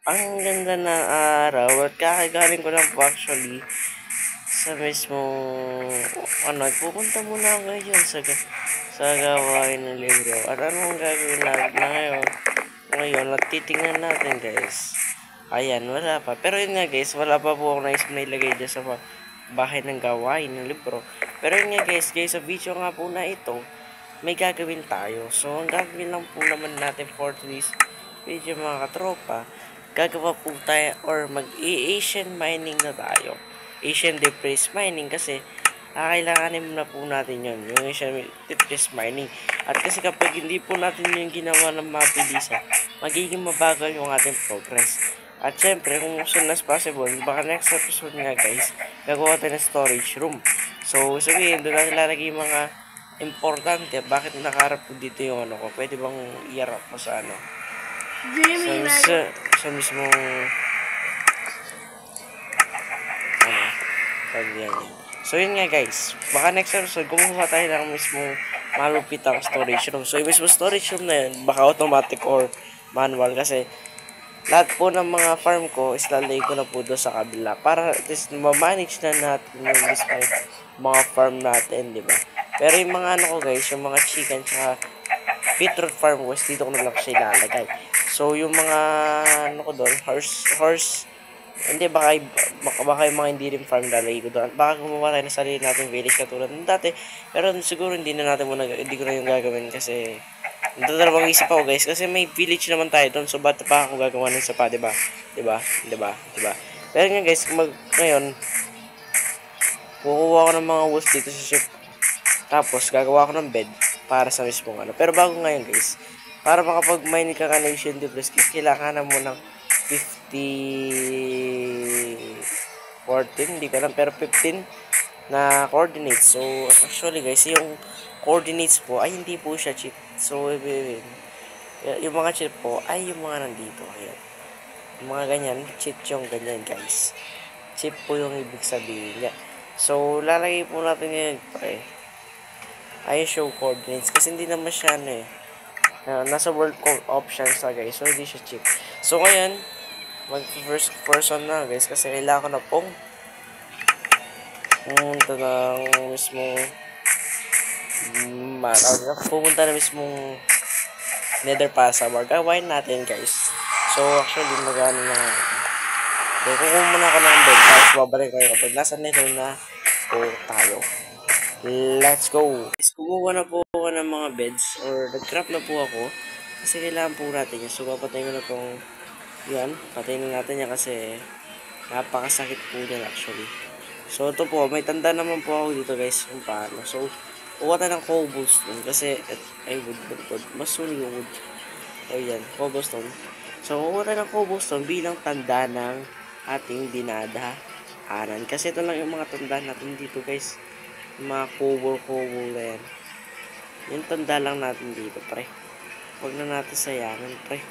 Ang ganda ng araw at kakagaling ko lang po actually sa mismong pupunta muna ako ngayon sa gawain ng libro. At anong gagawin natin na ngayon? Ngayon, at titingnan natin guys. Ayan, wala pa. Pero yun nga guys, wala pa po ako naisip na ilagay dyan sa bahay ng gawain ng libro. Pero yun nga guys, sa video nga po na ito, may gagawin tayo. So, ang gagawin lang po naman natin for this video mga katropa, gagawa po tayo or mag-Asian mining na tayo. Asian depressed mining kasi kailanganin na po natin yun, yung Asian depressed mining. At kasi kapag hindi po natin yung ginawa ng mabilisan, magiging mabagal yung ating progress. At syempre, kung soon as possible, baka next episode nga guys, gagawa tayo ng storage room. So, sabihin, doon natin lalagay yung mga importante. Bakit nakaharap ko dito yung ano ko? Pwede bang i-harap ko sa ano? Sa mismong So yun nga guys, baka next episode gumawa tayo ng mismong malupit ang storage room. So yung mismo storage room na yun, baka automatic or manual kasi lahat po ng mga farm ko is lalagay ko na po doon sa kabila para at least ma-manage na natin yung mismo mga farm natin, di ba? Pero yung mga ano ko guys, yung mga chicken tsaka beetroot farm ko, dito ko na lang siya ilalagay. So yung mga ano ko doon, horse hindi, baka yung mga hindi rin farm lalagay ko doon. Baka gumawa tayo ng sarili natin village katulad ng dati. Pero siguro hindi ko na yung gagawin kasi dalawang isip ako guys. Kasi may village naman tayo doon. So ba't pa ako gagawa ng sapa, diba? Diba? Pero nga guys, ngayon, kukuha ko ng mga woods dito sa ship. Tapos gagawa ko ng bed para sa mismong ano. Pero bago ngayon guys, para makapag-mine ka ka nation duplex, kailangan mo ng 14, hindi ko alam, pero 15 na coordinates. So, actually guys, yung coordinates po ay hindi po siya cheat. So, yung mga cheat po ay yung mga nandito. Ayan. Yung mga ganyan, cheat yung ganyan guys. Cheat po yung ibig sabihin niya. So, lalagay po natin ngayon ay show coordinates kasi hindi naman siya nasa world options na guys. So, hindi siya cheat. So, ngayon, mag-first person na guys kasi kailangan ko na pong pumunta na mismong nether password. Gawain natin guys. So actually magano na so kukuha muna ako ng bed tapos babalik kayo kapag nasa nether na po tayo. Let's go! Kumuha na po ako ng mga beds or nag-craft na po ako kasi kailangan po natin yan. So papatayin ko na pong yan, patayin natin yan kasi napakasakit po yan actually. So ito po, may tanda naman po ako dito guys kung paano. So, kuha tayo ng cobblestone kasi, wood. Mas suni yung wood. O yan, cobblestone. So, kuha tayo ng cobblestone bilang tanda ng ating dinadaanan. Kasi ito lang yung mga tanda natin dito guys. Yung mga cobble na yan. Yung tanda lang natin dito pre. Huwag na natin sayangin pre.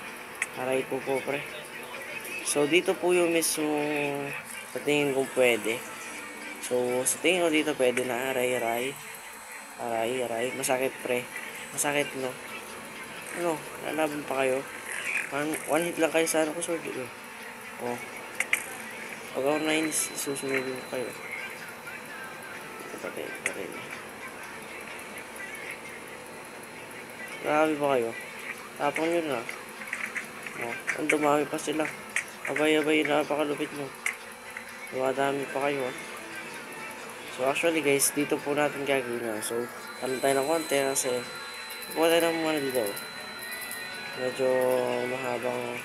Aray po pre. So, dito po yung mismo sa tingin kong pwede. So, sa tingin ko dito pwede na aray. Masakit pre. Masakit no. Ano, lalaban pa kayo. One hit lang kayo sa ano ko sword. Oh. Pag ako nainis, susunod kayo. Patay. Grabe ba kayo? Tapang yun na. Oh, ang dumami pa sila. Abay, napakalupit nyo. Dumadami pa kayo. So actually guys, dito po natin gagawin na. So, tayo ng konti kasi kuha tayo ng muna dito. Medyo mahabang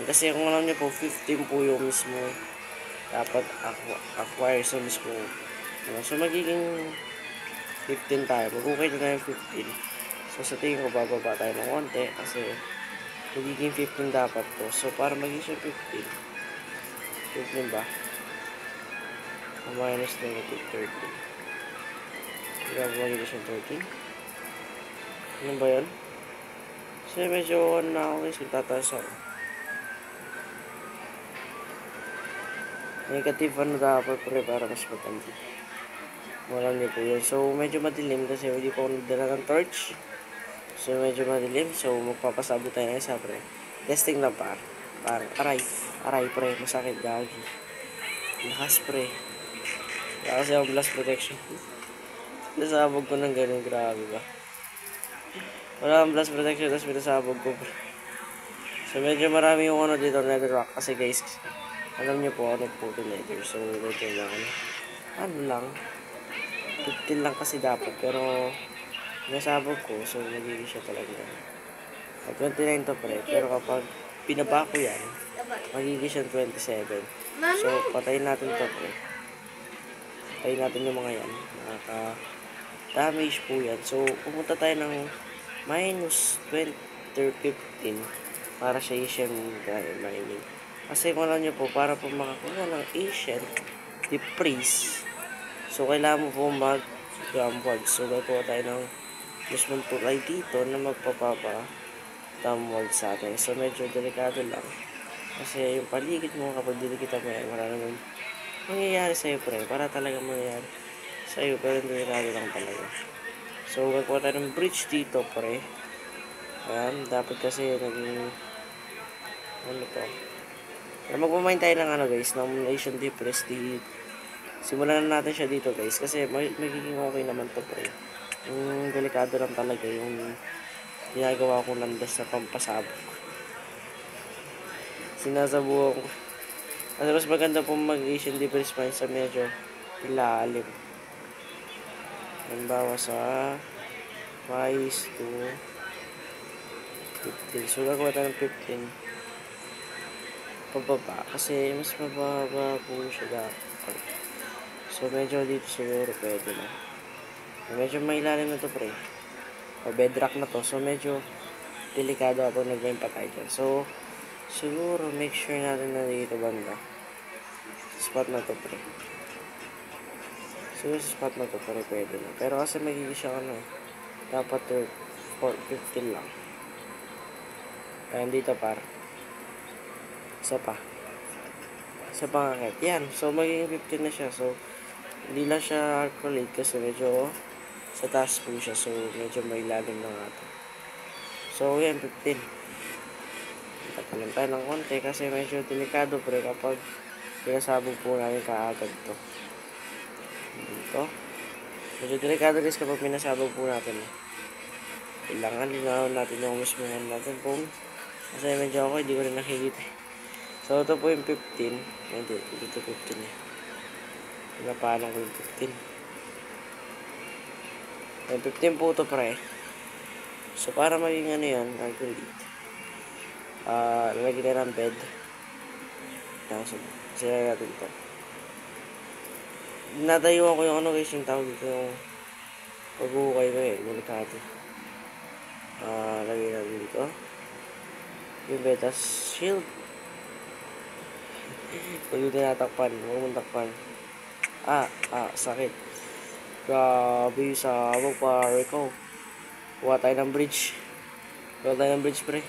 kasi kung alam nyo po, 15 po yung mismo dapat acquire sa mismo. So magiging 15 tayo. Mag-okay na yung 15. So sa tingin ko bababa tayo ng konti kasi magiging 15 dapat to. So para magiging siya 15 ba? Minus negative 13. Magiging siya 13. Ano ba yun? Kasi medyo na ako guys. Tataas ako. Negative dapat pre para mas matandi. Walang niyo po yun. So medyo madilim kasi hindi ko nagdala ng torch. So medyo madilim. So magpapasabot tayo ng isa pre. Testing lang pa. Parang, aray, pre, masakit, gagi. Lakas, pre. Wala kasi akong blast protection. Nasabog ko ng ganun, grabe ba? Wala akong blast protection, tapos pinasabog ko, pre. So, medyo marami yung ano dito, netherrack. Kasi guys, alam niyo po, ano po ito nether. So, medyo lang, ano lang, 15 lang kasi dapat. Pero, nasabog ko, so, magiging siya talaga. 29 to, pre. Pero kapag pinaba ko yan, magiging siya 27. So, patayin natin to, pre. Patayin natin yung mga yan. Nakaka-damage po yan. So, pumunta tayo ng minus 20 or 15 para sa Asian mining. Kasi kung alam nyo po, para po makakuha ng Asian Deep Freeze, so, kailangan mo po mag-downward. So, gagawa tayo ng mismong tulay dito na magpapapa downward sa atin. So, medyo delikado lang. Kasi yung paligid mo, kapag dinikitan mo yan, wala naman mangyayari sa'yo, pre. Para talaga mangyayari sa'yo, pero delikado lang talaga. So, gagawa tayo ng bridge dito, pre. Ayan, dapat kasi naging, ano to. Pero magmamain tayo ng ano, guys, ng Asian Deep Freeze. Simulan na natin siya dito, guys. Kasi magiging okay naman to, pre. Yung delikado lang talaga, yung ginagawa ko landas na pampasabog. Sinasabuhan ko. Kasi mas maganda po mag-Asian Deep Freeze mine sa medyo ilalim. Halimbawa sa 5 to 15. So, gagawa tayo ng 15. Pababa. Kasi mas mababa po siya dapat. So, medyo dito siguro pwede na. Medyo mailalim na to, pre. O bedrock na to. So, medyo delikado ako nag-mine patay dyan. So, siguro make sure natin na dito banda. Spot na to, pre. Siguro sa spot na to, pre, pwede na. Pero kasi magiging siya ano, dapat 15 lang. Ayan dito, par. Isa pa ngakit. Yan. So, magiging 15 na siya. So, hindi lang siya acrylate kasi medyo sa taas po siya. So, medyo may lalim na nga ito. So, yan, 15. Tapalan tayo ng konti kasi medyo delikado, pre, kapag pinasabog po namin kaagad to. Dito. Medyo delikado guys kapag pinasabog po natin. Kailangan linawin natin yung mismo natin kung kasi medyo ako, hindi ko rin nakikita. So, ito po yung 15. Hindi, dito 15 eh. Pinapalang ko yung 15. Yung 15 po ito, pre. So, para maging ano yan, calculate. Lalagyan na ng bed. So, sila natin ito. Natayuan ko yung ano guys, yung tawag dito yung pag-uukay ko eh, delikado. Lagyan natin dito. Yung betas shield. Pag yung tinatakpan, huwag mong takpan. Sakit. Grabe sa pare ko. Kuha tayo ng bridge. Pre.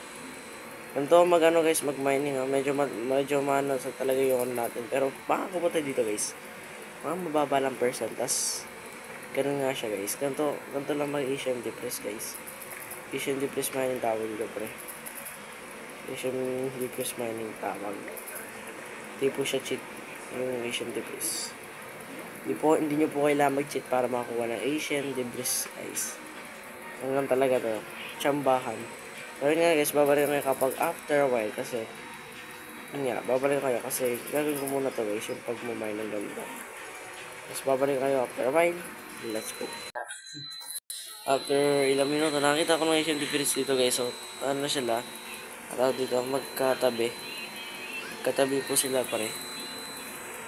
Ganito mag-ano guys, mag-mining ha. Medyo mana sa talaga yung ano natin. Pero makakuha tayo dito guys. Mga mababa lang percent. Tas, ganun nga siya guys. Ganito lang mag-Asian Deep Freeze guys. Asian Deep Freeze mining tawag dito, pre. Asian Deep Freeze mining tawag. Hindi po siya cheat yung Asian Deep Freeze. Hindi nyo po kailangan mag-cheat para makakuha ng Asian Deep Freeze guys. Ano lang talaga to. Tsambahan. Pero nga guys, babalik kayo kapag after a while kasi babalik kayo kasi gagawin ko muna to guys yung pag-mine ng ganito. Tapos babalik kayo after a while. Let's go. After ilang minuto, nakita ko ng Asian Deep Freeze dito guys. So, ano sila? At dito, magkatabi. Katabi po sila pare.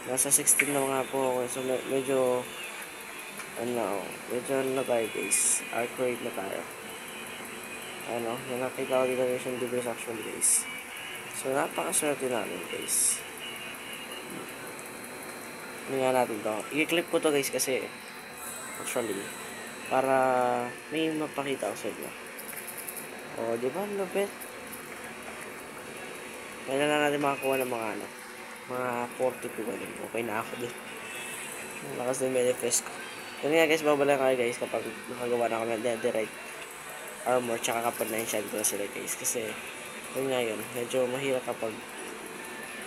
Nasa 16 na nga po ako. So, medyo tayo guys. Accurate na tayo. Nakita ko dito guys yung Deep Freeze actually guys. So, napakaswerte namin guys. Nga natin to. I-clip ko to guys kasi actually para may mapakita ko sa inyo. O, di ba? Lupit. Kailan na natin makakuha ng mga 42 ganun. Okay na ako din. Lakas ng manifest ko. Yun nga guys, babalik kayo guys kapag nakagawa na ako ng netherite armor tsaka kapag na-enchant ko na sila guys. Kasi, yun nga yun. Medyo mahirap kapag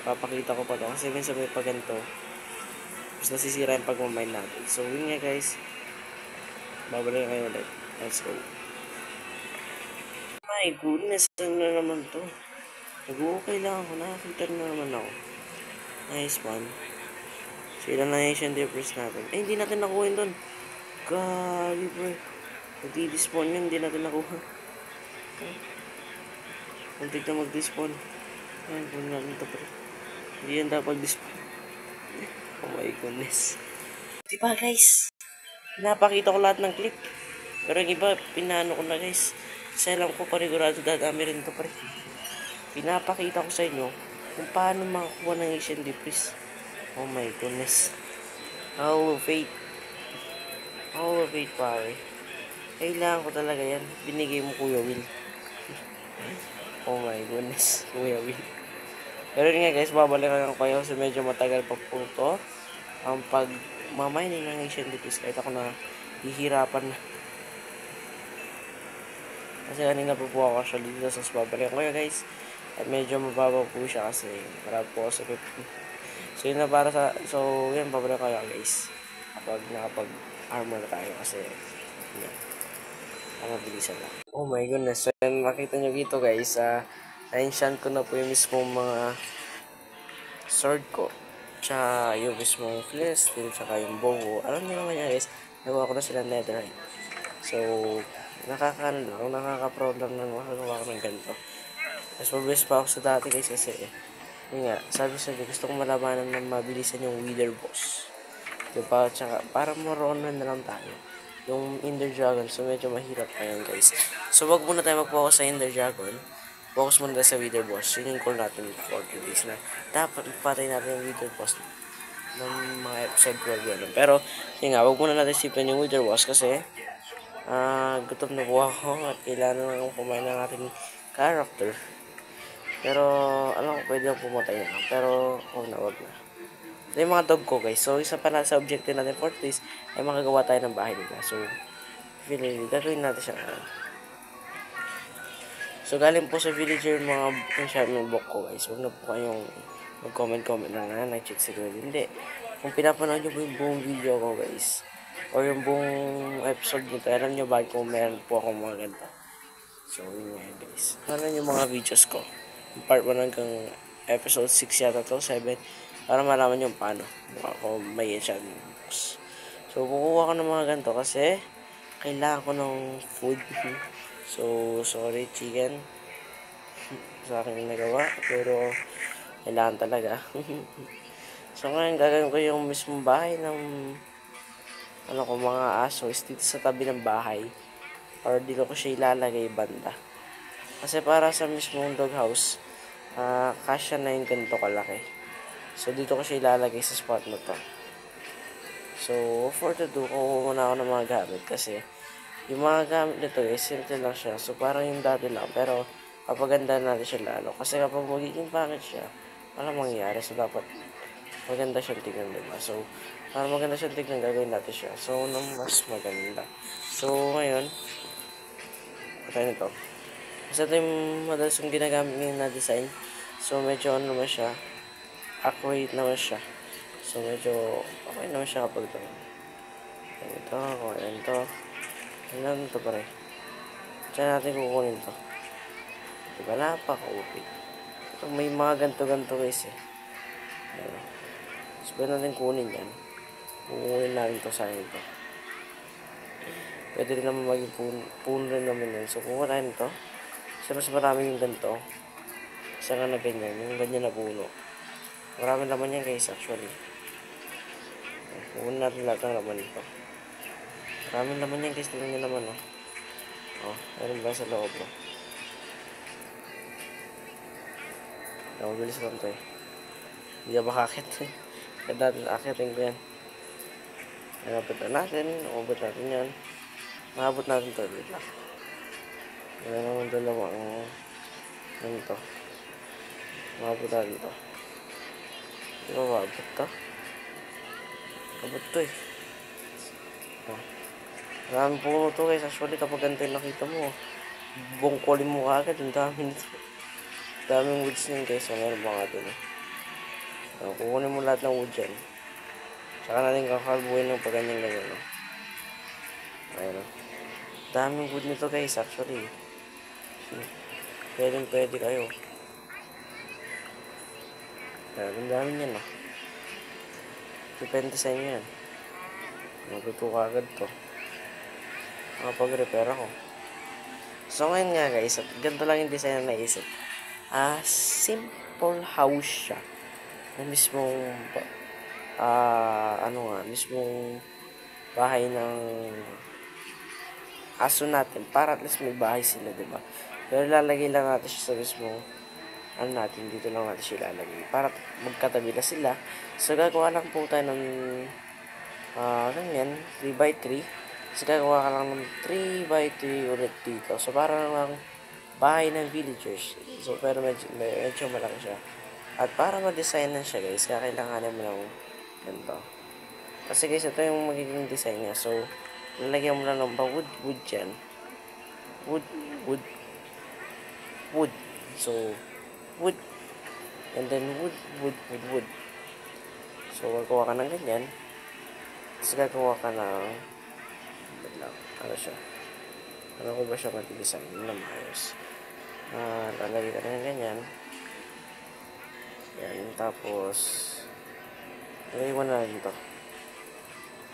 papakita ko pa to. Kasi minsan may pa ganito. Tapos nasisira yung pagmamine natin. So, yun nga guys. Babalik kayo ulit. Let's go. My goodness, ano na naman to? Nag-okay lang ako. Nakakita na naman ako. Nice one. So, ilan na Asian Dippers natin. Eh, hindi natin nakuha yun doon. Gali, bro. Nag-despawn yun, hindi natin nakuha. Muntik na mag-despawn. Ayan, kung natin ito, bro. Hindi yan dapat despawn. Oh my goodness. Diba, guys? Pinapakita ko lahat ng clip. Pero yung iba, pinano ko na, guys. Kasi alam ko, panigurado dadami rin ito, pre. Pinapakita ko sa inyo kung paano makakuha ng Asian Dippers. Oh my goodness. How of fate. How of fate, pare. Kailangan ko talaga yan. Binigay mo, Kuya Will. Oh my goodness, Kuya Will. Pero yun nga guys, babalikan ko kayo kasi medyo matagal pa po ito. Ang pagmamining ng Asian Dippers, kahit ako na hihirapan na. Kasi kanina po ako actually dito, so babalikan ko kayo guys. At medyo mababa po siya kasi marami po ako sa 50. So yun na para sa, so yun, babalik kayo guys kapag nakapag-armor na tayo kasi yun, mabilisan lang. Oh my goodness, so yun, makita nyo dito guys, na-enchant ko na po yung mismong mga sword ko, tsaka yung mismong flint steel, tsaka yung bow. Alam nyo naman yan guys, nagawa ko na sila netherite. So nakaka-proud lang na makagawa ko ng ganito. Mas mabilis pa ako sa dati guys kasi yun nga, sabi sa gusto kong malabanan na mabilisan yung Wither Boss. Diba? Tsaka, para maroon na lang tayo. Yung Ender Dragon, so medyo mahirap pa yan guys. So, wag muna tayo mag-focus sa Ender Dragon. Focus muna tayo sa Wither Boss. Yun yung call natin for today's na dapat patay natin yung Wither Boss ng mga episode 12 yun. Pero, yun nga, wag muna natin sipin yung Wither Boss kasi gutom na po ako at kailangan na kumain ng ating character. Pero, alam ko, pwede lang pumatay na. Pero, wag na. Ito yung mga dog ko, guys. So, isa pa na sa objective natin for this ay makagawa tayo ng bahay nila. So, gagawin natin siya. So, galing po sa villager mga enchantment book ko, guys. Huwag na po kayong mag-comment na nag-check siguro. Hindi. Kung pinapanood nyo po yung buong video ko, guys, or yung buong episode nito, alam nyo ba kung meron po akong mga ganito. So, yun nga, guys. Ano yung mga videos ko? Part 1 hanggang episode 6 yata to, 7, para malaman yung paano ako may enchantment books. So, kukuha ko ng mga ganito kasi kailangan ko ng food. So, sorry chicken sa akin yung nagawa, pero kailangan talaga. So, ngayon gagawin ko yung mismong bahay ng mga aso is dito sa tabi ng bahay, or dito ko siya ilalagay banda. Kasi para sa mismong doghouse, kasya na yung ganito kalaki. So, dito ko siya ilalagay sa spot na to. So, for to do, kukuha muna ako ng mga gamit kasi yung mga gamit nito simple lang siya. So, parang yung dati lang. Pero, papaganda natin siya lalo. Kasi kapag magiging pangit siya, walang mangyayari. So, dapat maganda siyang tignan, diba? So, para maganda siyang tignan, gagawin natin siya. So, nang mas maganda. So, ngayon, patay nito. Kasi ito yung madalas yung ginagamit ngayon na design. So, medyo ano naman siya, accurate naman siya. So, medyo okay naman siya kapag ito. Ito, kukunin ito. Ano ito pare? Diyan natin kukunin ito. Diba, napaka-okay. Ito, may mga ganto-ganto guys eh. Ayan. So, pwede natin kunin yan. Kukunin natin ito sa ito. Pwede rin naman maging puno rin naman yan. So, kukuha tayo nito. Kasi mas marami yung ganito. Isa nga na ganyan. Yung ganyan na puno. Marami naman yan guys actually. Kukunin natin lahat ng laman nito. Marami naman yan guys. Tingnan nyo naman oh. Oh, meron ba sa loob oh. Mabilis lang to eh. Hindi na makakit eh. Kaya dati akitin ko yan. Nagabot na natin. Umabot natin yan. Maabot natin to. Wait lang. Wala naman dalawang ano to. Maabot natin to. Di ba maabot to? Abot to eh. Oh. Maraming puno to guys. Actually kapag ganito yung nakita mo, bungkulin mo kagad. Ang dami nito. Daming woods nyo guys. So meron ba nga dun eh. So, kukunin mo lahat ng wood dyan. Saka natin kakalbuhin ng pag-ganyan-ganyan, no? Ayun, no? Daming wood nito, guys, actually. Pwede kayo. Ayun, ang dami niyan, no? Depende sa inyo yan. Matutuwa agad to. Makapag-repair ako. So, ngayon nga, guys, at ganito lang yung design na naisip. Simple house siya. Na mismong, mismong bahay ng aso natin. Para at least may bahay sila, diba? Pero lalagay lang natin siya sa mismong, dito lang natin siya lalagay. Para magkatabi na sila. So, gagawa lang po tayo ng, ganyan, 3x3. So, gagawa ka lang ng 3x3 ulit dito. So, parang lang bahay ng villagers. So, pero medyo malaki siya. At para ma-design na siya, guys, kakailanganin mo ng ganito. Kasi, guys, ito yung magiging design niya. So, lalagyan mo lang ng wood dyan. Wood. So, wood. And then, wood. So, gagawa ka ng ganyan. Tapos, gagawa ka ng ano siya? Ano ko ba siya mag-design? Yun na maayos. Lalagay ka ng ganyan. Yan, tapos lagay mo na rin ito.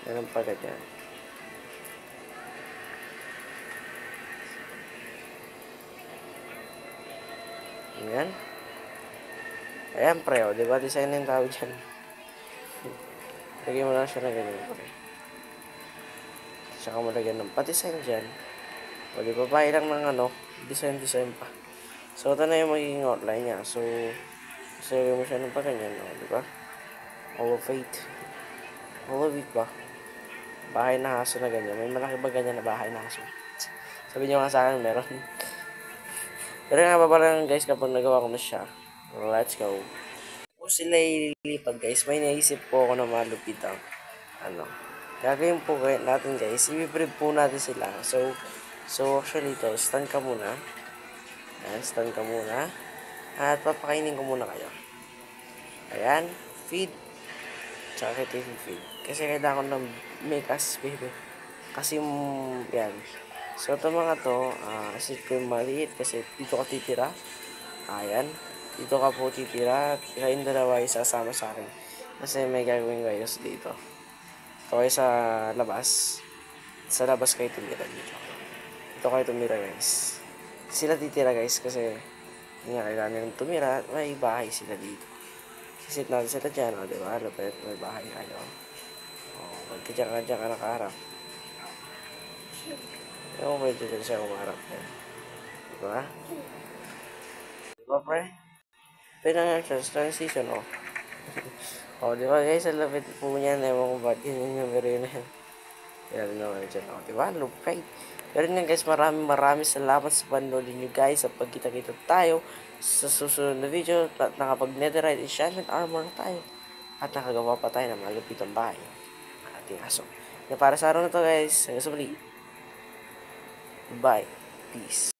Ganun pa ganyan. Yan. Ayan, pre, o. Diba? Design na yung tao dyan. Lagay mo lang siya na ganyan, pre. Tsaka mo lagyan ng pa-design dyan. O, diba? Bahay lang ng design pa. So, ito na yung magiging outline niya. So, lagay mo siya ng pa ganyan, o. Diba? Hall of Fate. Hall of Fate ba? Bahay na haso na ganyan. May malaki ba ganyan na bahay na haso? Sabi niyo nga sa akin, meron. Pero nga ba lang, guys, kapag nagawa ko na siya. Let's go. Kung sila ililipat, guys, may naisip po ako na malupitang gagawin po natin, guys, i-brief po natin sila. So actually ito, stand ka muna. Ayan, stand ka muna. At papakainin ko muna kayo. Ayan, feed. Tsaka kita yung feed. Kasi kailangan ko ng make-us, baby. Kasi yan. So ito mga to, kasi ito yung maliit. Kasi dito ka titira. Ayan. Dito ka po titira. Kayong dalawa isasama sa akin. Kasi may gagawin kayo dito. Ito kayo sa labas. Sa labas kayo tumira dito. Ito kayo tumira, guys. Sila titira, guys, kasi kailangan nilang tumira. May bahay sila dito. Sisit natin sila dyan. O, diba? Lupit. May bahay kayo. O, magkadyan ka nakaharap. Ewan ko dyan siya kumarap. Diba? Diba, pre? Pwede nga siya, transition, o. O, diba, guys, sa lapit po niyan, ewan ko ba't yun yung meron na yan. Kaya rin naman dyan, o. Diba? Lupit. Pero nga, guys, maraming salamat sa panoodin nyo, guys, sa pagkita-kita tayo sa susunod na video. At nakapag-netherite enchantment armor na tayo. At nakagawa pa tayo ng malupitang bahay. Ating aso. Na para sa araw na to, guys, hanggang sa muli. Bye. Peace.